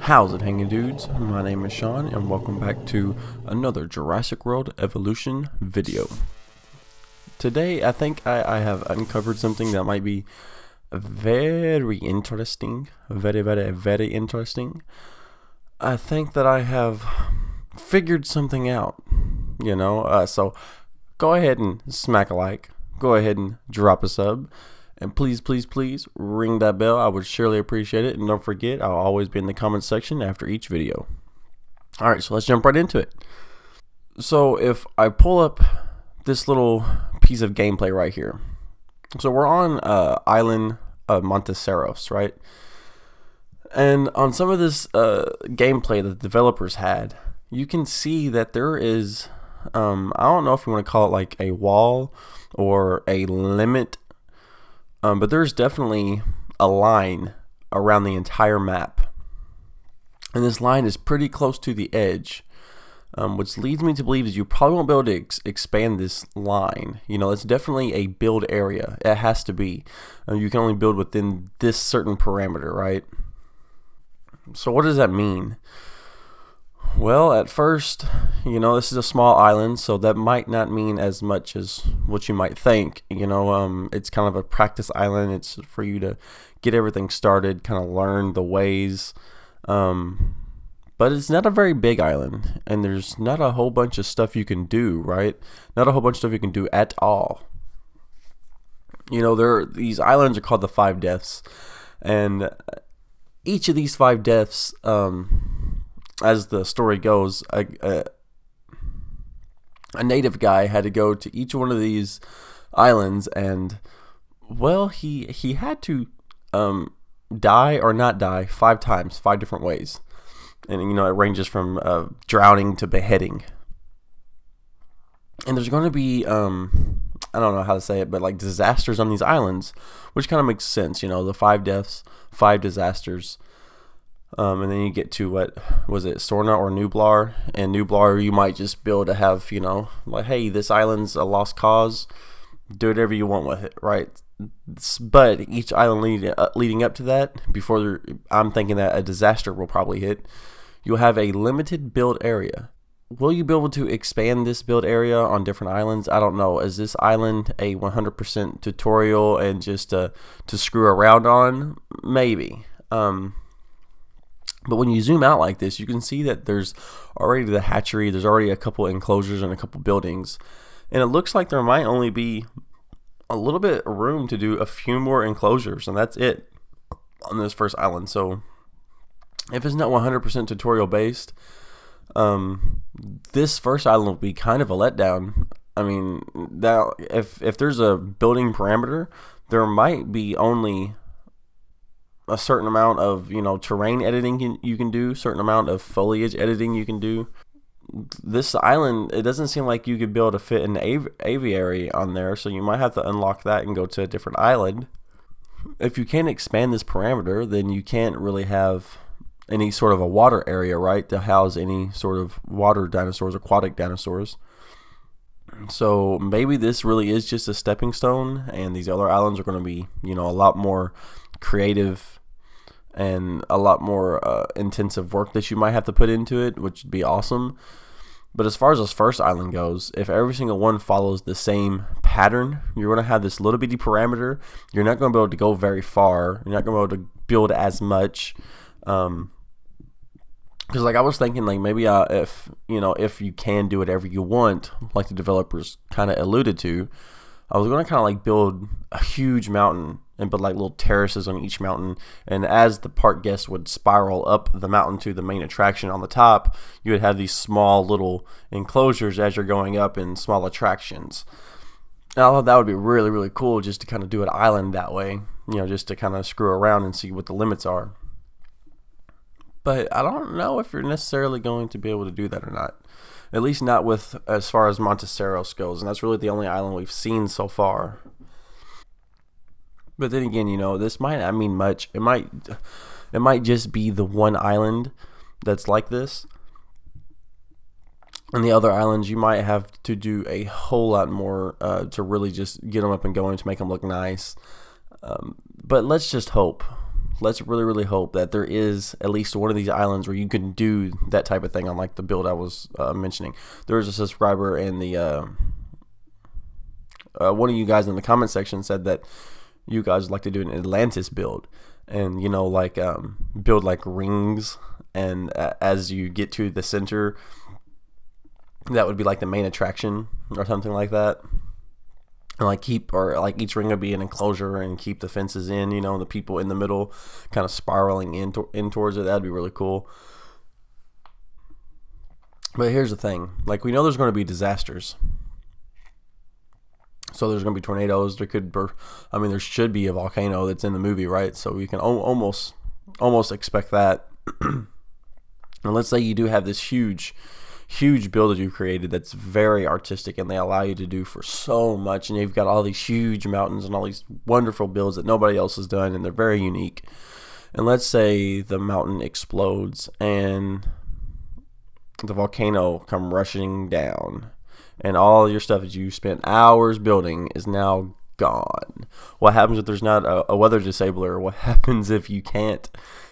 How's it hanging, dudes? My name is Sean and welcome back to another Jurassic World Evolution video. Today I think I have uncovered something that might be very interesting. Very interesting. I think that I have figured something out, so go ahead and smack a like, go ahead and drop a sub, and please ring that bell. I would surely appreciate it. And don't forget, I'll always be in the comments section after each video. Alright, so let's jump right into it. So if I pull up this little piece of gameplay right here. So we're on Island Monticeros, right? And on some of this gameplay that the developers had, you can see that there is, I don't know if you want to call it like a wall or a limit, but there's definitely a line around the entire map. And this line is pretty close to the edge, which leads me to believe is you probably won't be able to expand this line. It's definitely a build area. It has to be. You can only build within this certain parameter, right? So what does that mean? Well, at first, this is a small island, so that might not mean as much as what you might think. It's kind of a practice island. It's for you to get everything started, kind of learn the ways. But it's not a very big island, and there's not a whole bunch of stuff you can do, right? Not a whole bunch of stuff you can do at all. These islands are called the 5 deaths, and each of these 5 deaths, as the story goes, a native guy had to go to each one of these islands, and well, he had to die or not die 5 times, 5 different ways. And it ranges from drowning to beheading. And there's going to be I don't know how to say it, but like disasters on these islands, which kind of makes sense. The 5 deaths, 5 disasters. And then you get to, what was it, Sorna or Nublar? And Nublar, you might just be able to have, like, hey, this island's a lost cause. Do whatever you want with it, right? But each island leading up to that, I'm thinking that a disaster will probably hit, you'll have a limited build area. Will you be able to expand this build area on different islands? I don't know. Is this island a 100% tutorial and just to screw around on? Maybe. But when you zoom out like this, you can see that there's already the hatchery, there's already a couple enclosures and a couple buildings. And it looks like there might only be a little bit of room to do a few more enclosures, and that's it on this first island. So if it's not 100% tutorial based, this first island will be kind of a letdown. I mean, if there's a building parameter, there might be only a certain amount of terrain editing you can do, certain amount of foliage editing you can do. This island, it doesn't seem like you could be able to fit an aviary on there, so you might have to unlock that and go to a different island. If you can't expand this parameter, then you can't really have any sort of a water area, right, to house any sort of water dinosaurs, aquatic dinosaurs. So maybe this really is just a stepping stone, and these other islands are going to be a lot more creative and a lot more intensive work that you might have to put into it, which would be awesome. But as far as this first island goes, if every single one follows the same pattern, you're going to have this little bitty parameter. You're not going to be able to go very far. You're not going to be able to build as much. Because like I was thinking, like maybe if you can do whatever you want, like the developers kind of alluded to, I was going to kind of like build a huge mountain and put like little terraces on each mountain, and as the park guests would spiral up the mountain to the main attraction on the top, you would have these small little enclosures as you're going up in small attractions. And I thought that would be really cool, just to kind of do an island that way, just to kind of screw around and see what the limits are. But I don't know if you're necessarily going to be able to do that or not. At least not with as far as Monticeros goes, and that's really the only island we've seen so far. But then again, this might not mean much. It might just be the one island that's like this. And the other islands, you might have to do a whole lot more to really just get them up and going, to make them look nice. But let's just hope. let's really hope that there is at least one of these islands where you can do that type of thing on like the build I was mentioning. There was a subscriber in the one of you guys in the comment section said that you guys would like to do an Atlantis build, and you know, like build like rings, and as you get to the center, that would be like the main attraction or something like that. And like like each ring would be an enclosure and keep the fences in, you know, and the people in the middle kind of spiraling in towards it. That'd be really cool. But here's the thing, like we know there's going to be disasters. So there's going to be tornadoes. There could I mean, there should be a volcano that's in the movie, right? So we can almost expect that. And let's say you do have this huge build that you've created that's very artistic, and they allow you to do for so much, and you've got all these huge mountains and all these wonderful builds that nobody else has done, and they're very unique. And let's say the mountain explodes and the volcano come rushing down, and all your stuff that you spent hours building is now gone. What happens if there's not a weather disabler? What happens if you can't,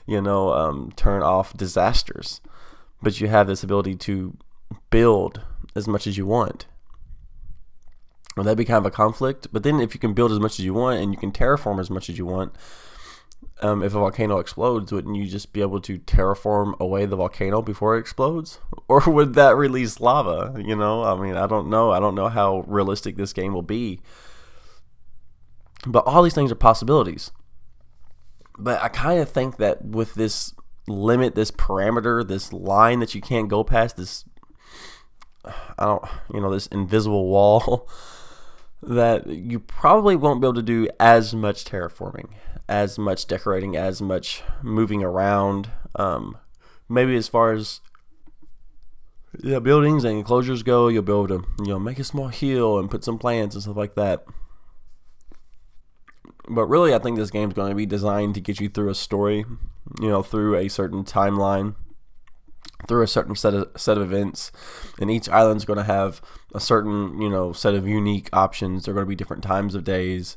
you know, turn off disasters? But you have this ability to build as much as you want. Well, that'd be kind of a conflict. But then if you can build as much as you want and you can terraform as much as you want, if a volcano explodes, wouldn't you just be able to terraform away the volcano before it explodes? Or would that release lava? You know, I mean, I don't know. I don't know how realistic this game will be. But all these things are possibilities. But I kind of think that with this limit, this parameter, this line that you can't go past, this this invisible wall, that you probably won't be able to do as much terraforming, as much decorating, as much moving around. Maybe as far as buildings and enclosures go, you'll be able to, you know, make a small hill and put some plants and stuff like that. But really, I think this game's going to be designed to get you through a story, you know, through a certain timeline, through a certain set of events, and each island's going to have a certain, you know, set of unique options. They're going to be different times of days.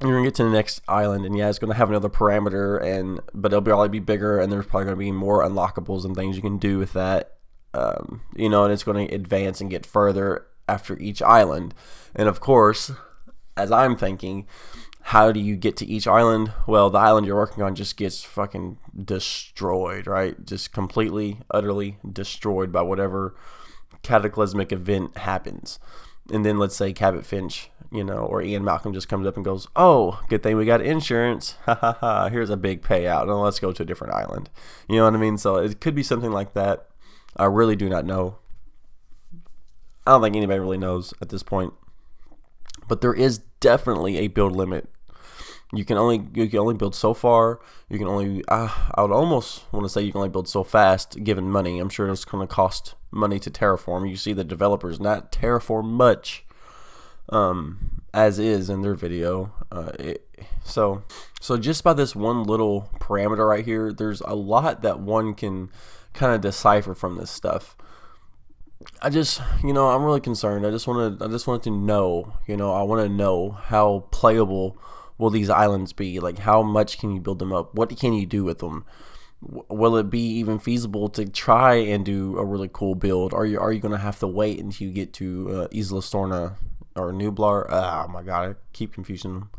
And you're going to get to the next island, and yeah, it's going to have another parameter, but it'll probably be bigger, and there's probably going to be more unlockables and things you can do with that, you know, and it's going to advance and get further after each island. And of course, as I'm thinking, how do you get to each island? Well, the island you're working on just gets fucking destroyed, right? Just completely, utterly destroyed by whatever cataclysmic event happens. And then let's say Cabot Finch, you know, or Ian Malcolm just comes up and goes, "Oh, good thing we got insurance. Ha ha ha. Here's a big payout. And let's go to a different island." You know what I mean? So it could be something like that. I really do not know. I don't think anybody really knows at this point. But there is definitely a build limit. You can only build so far. You can only I would almost want to say you can only build so fast given money. I'm sure it's going to cost money to terraform. You see the developers not terraform much as is in their video. So just by this one little parameter right here, there's a lot that one can kind of decipher from this stuff. I just, you know, I'm really concerned. I just wanted to know, you know, I want to know how playable will these islands be? Like, how much can you build them up? What can you do with them? Will it be even feasible to try and do a really cool build? Are you going to have to wait until you get to Isla Nublar? Oh my god, I keep confusing them.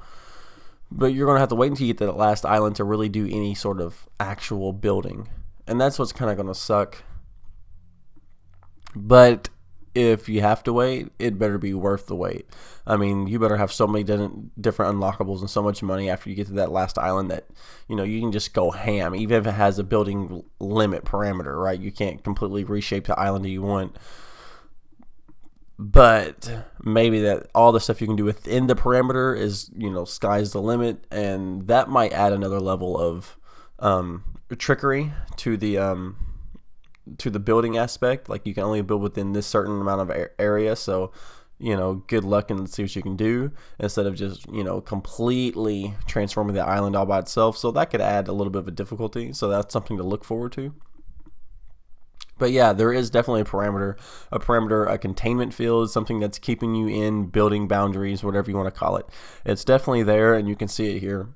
But you're going to have to wait until you get to that last island to really do any sort of actual building. And that's what's kind of going to suck. But if you have to wait, it better be worth the wait. I mean, you better have so many different unlockables and so much money after you get to that last island that, you know, you can just go ham, even if it has a building limit parameter, right? You can't completely reshape the island that you want. But maybe that all the stuff you can do within the parameter is, you know, sky's the limit, and that might add another level of trickery to the building aspect. Like, you can only build within this certain amount of area, so, you know, good luck and see what you can do, instead of just, you know, completely transforming the island all by itself. So that could add a little bit of a difficulty, so that's something to look forward to. But yeah, there is definitely a parameter, a containment field, something that's keeping you in building boundaries, whatever you want to call it. It's definitely there, and you can see it here.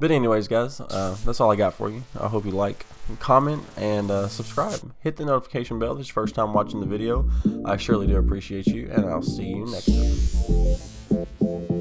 But anyways, guys, that's all I got for you. I hope you like, comment, and subscribe. Hit the notification bell if it's your first time watching the video. I surely do appreciate you, and I'll see you next time.